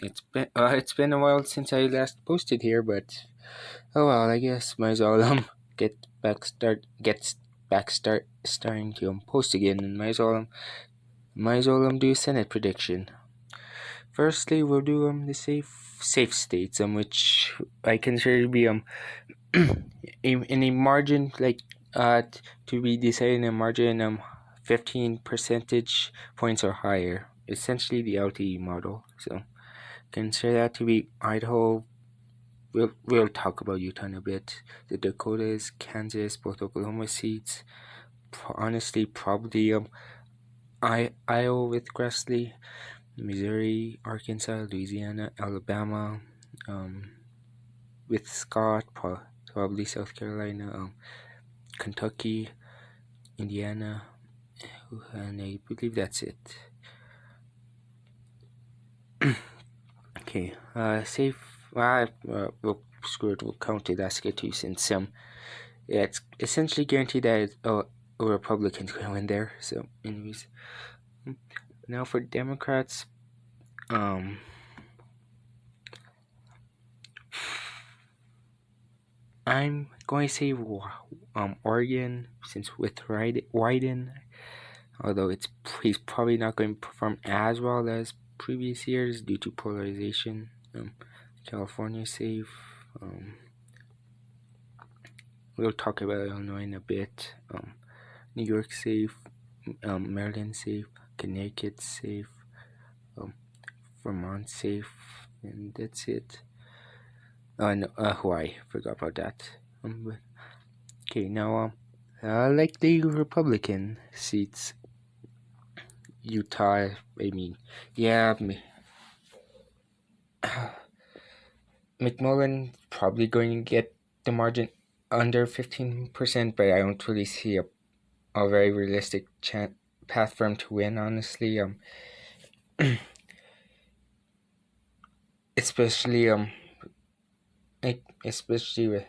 It's been a while since I last posted here, but oh well, I guess might as well get back starting to post again, and might as well do a Senate prediction. Firstly, we'll do the safe states, which I consider to be in a margin to be decided in a margin 15 percentage points or higher, essentially the LTE model. So consider that to be Idaho. We'll talk about Utah in a bit. The Dakotas, Kansas, both Oklahoma seats. Honestly, probably Iowa with Grassley, Missouri, Arkansas, Louisiana, Alabama, with Scott, probably South Carolina, Kentucky, Indiana, and I believe that's it. Okay, safe. We'll screw it. We'll count it as get to since yeah, it's essentially guaranteed that a Republican's going to win there. So, anyways, now for Democrats, I'm going to say Oregon, since with Wyden, although he's probably not going to perform as well as previous years due to polarization. California safe. We'll talk about Illinois in a bit. New York safe. Maryland safe. Connecticut safe. Vermont safe, and that's it. No, Hawaii. Forgot about that. Okay, now like the Republican seats, Utah. I mean, yeah, McMullen probably going to get the margin under 15%, but I don't really see a very realistic path for him to win. Honestly, especially especially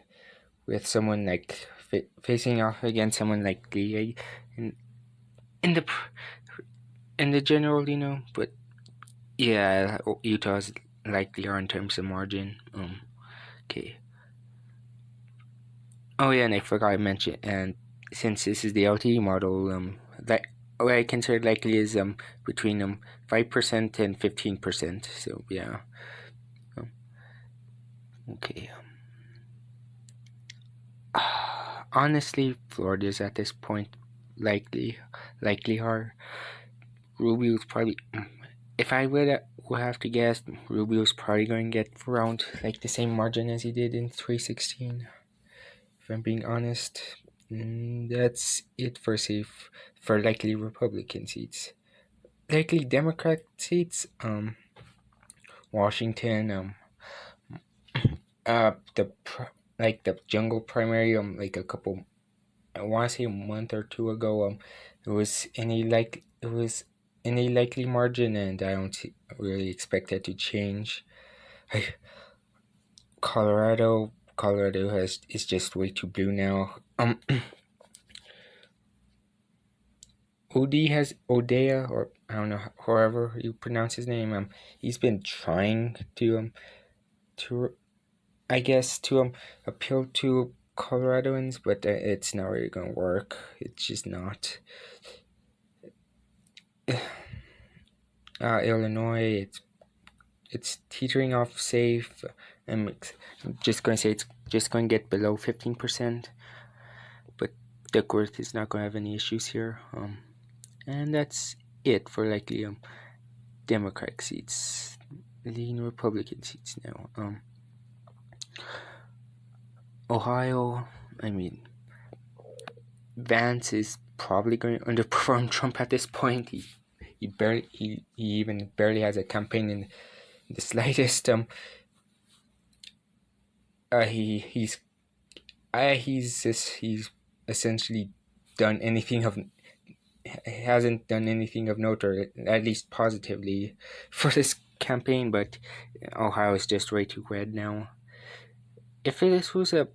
with someone like facing off against someone like Lee in the general, but yeah, Utah's likelier in terms of margin. Okay. Oh yeah, and I forgot to mention, and since this is the LTE model, that what I consider likely is between 5% and 15%. So yeah. Okay. Honestly, Florida's at this point likely hard. Rubio's probably, if I would have to guess, Rubio's probably going to get around like the same margin as he did in 2016. If I'm being honest, that's it for likely Republican seats. Likely Democrat seats, Washington, the jungle primary, like a couple, I want to say a month or two ago, it was in a likely margin, and I don't really expect that to change. Colorado is just way too blue now. Odea, or I don't know, however you pronounce his name. He's been trying to I guess to appeal to Coloradoans, but it's not really gonna work. It's just not. Illinois, it's teetering off safe. I'm just going to say it's just going to get below 15%, but Duckworth is not going to have any issues here. And that's it for likely Democratic seats. The Republican seats now. Ohio, I mean, Vance is probably going to underperform Trump at this point. He even barely has a campaign in the slightest. He's essentially done anything of hasn't done anything of note, or at least positively, for this campaign. But Ohio is just way too red now. If this was a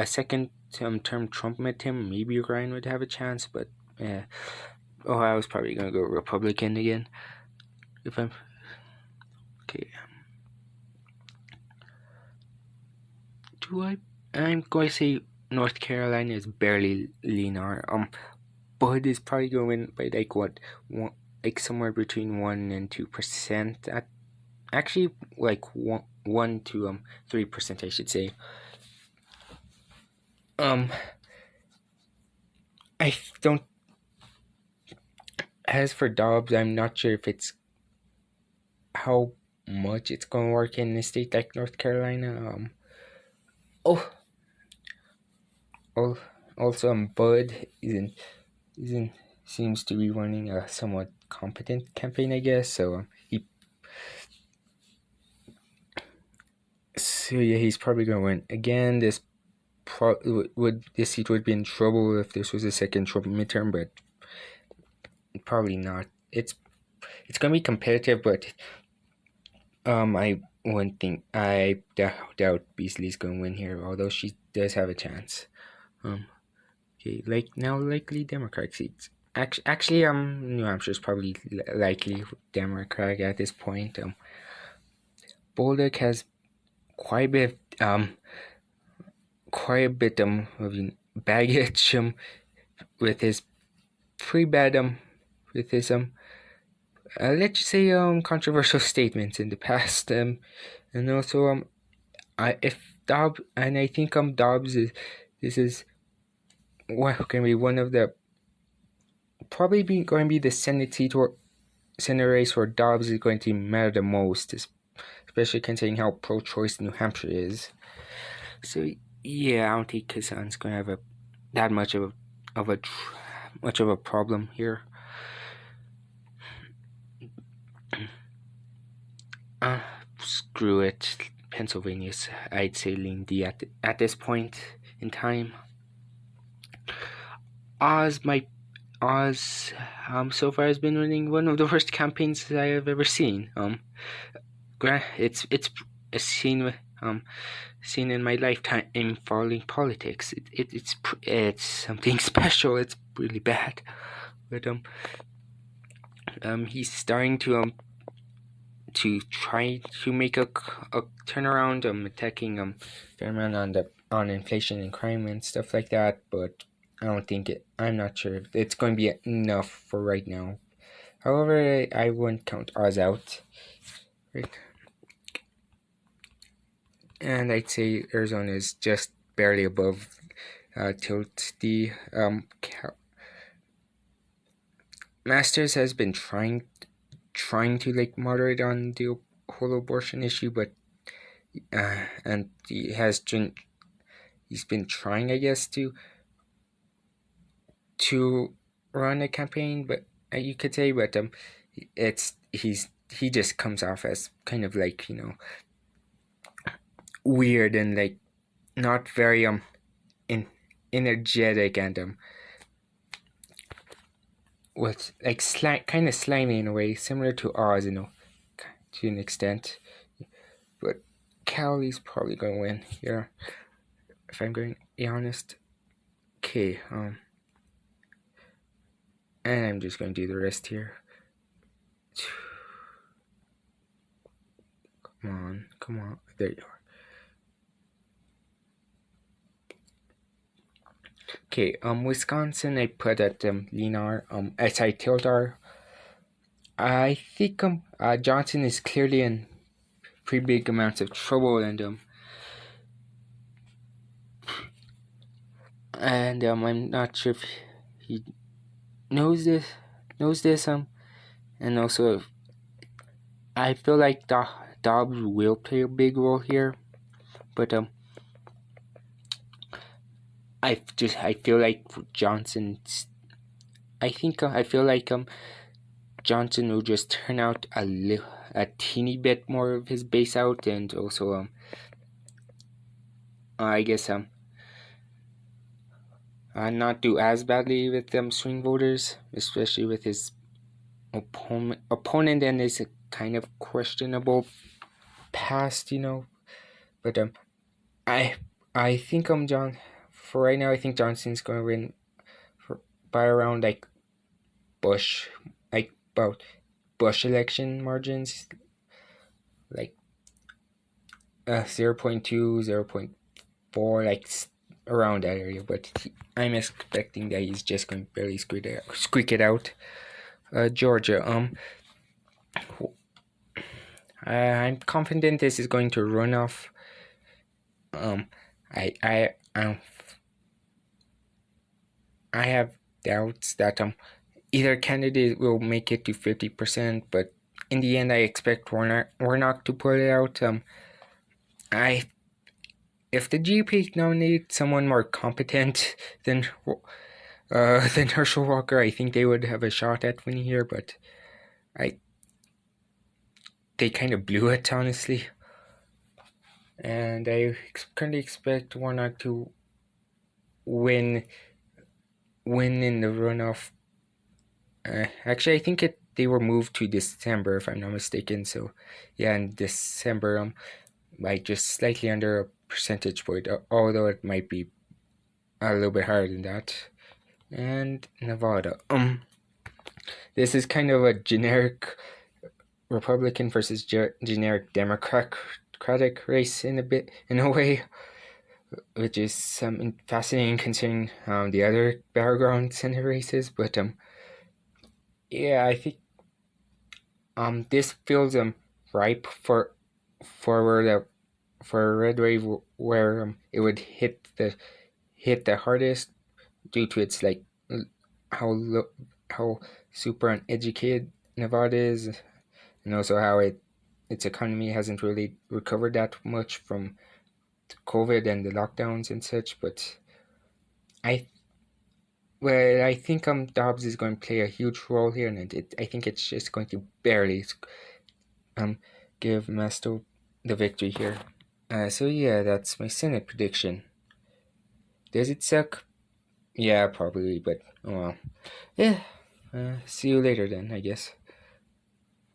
second term Trump midterm, maybe Ryan would have a chance. But Ohio's probably gonna go Republican again. If I'm Okay. Do I? I'm going to say North Carolina is barely leaner. Bud is probably going by like what, like somewhere between 1% and 2%. Actually, like 1 to 3%, I should say. I don't. As for Dobbs, I'm not sure if it's how much it's gonna work in a state like North Carolina. Oh, oh also, Bud isn't seems to be running a somewhat competent campaign, I guess. He's probably gonna win again. This seat would be in trouble if this was a second Trump midterm, but probably not. It's gonna be competitive, but I doubt Beasley's gonna win here, although she does have a chance. Okay, like now likely Democratic seats. Actually, New Hampshire's probably likely Democratic at this point. Bolduc has quite a bit, of baggage, with his pretty bad, with his let's say controversial statements in the past, and also I think Dobbs is this is what can be one of the going to be the Senate race where Dobbs is going to matter the most, especially considering how pro-choice New Hampshire is. So yeah, I don't think Kazan's going to have that much of a problem here. Screw it, Pennsylvania's, I'd say, lean D at this point in time. Oz so far has been running one of the worst campaigns that I have ever seen. It's a scene in my lifetime in following politics. It's something special. It's really bad, but he's starting to try to make a turnaround, attacking fair amount on inflation and crime and stuff like that, but I'm not sure if it's going to be enough for right now. However, I wouldn't count Oz out, right? And I'd say Arizona is just barely above tilt. The Masters has been trying to like moderate on the whole abortion issue, but and he's been trying, I guess, to run a campaign, but you could say, but he just comes off as kind of like, weird and like not very energetic, and with like kind of slimy in a way, similar to Oz, to an extent. But Cali's probably gonna win here, if I'm going to be honest. Okay, and I'm just going to do the rest here. Come on, there you are. Okay, Wisconsin, I put at Lenar, SI Tildar. I think Johnson is clearly in pretty big amounts of trouble, and I'm not sure if he knows this, and also I feel like Dobbs will play a big role here, but I feel like Johnson. I feel like Johnson will just turn out a teeny bit more of his base out, and also I guess not do as badly with swing voters, especially with his opponent and his kind of questionable past, But I think for right now, I think Johnson's going to win by around like about Bush election margins, like 0.2, 0.4, like around that area. But I'm expecting that he's just going to barely squeak it out. Georgia. I'm confident this is going to run off. Um, I I um I have doubts that either candidate will make it to 50%, but in the end, I expect Warnock to pull it out. I If the GP nominated someone more competent than than Herschel Walker, I think they would have a shot at winning here. But I they kind of blew it, honestly, and I currently expect Warnock to win in the runoff. Actually, I think they were moved to December, if I'm not mistaken. So, yeah, in December, by just slightly under a percentage point, although it might be a little bit higher than that. And Nevada, this is kind of a generic Republican versus generic Democratic race in a way, which is fascinating considering the other battleground Senate races. But yeah, I think this feels ripe for the for a red wave where it would hit the hardest due to its like how super uneducated Nevada is, and also how its economy hasn't really recovered that much from COVID and the lockdowns and such. But I I think Dobbs is going to play a huge role here, and I think it's just going to barely um give Masto the victory here. So yeah, that's my Senate prediction. Does it suck? Yeah, probably, but oh well. Yeah. See you later then, I guess.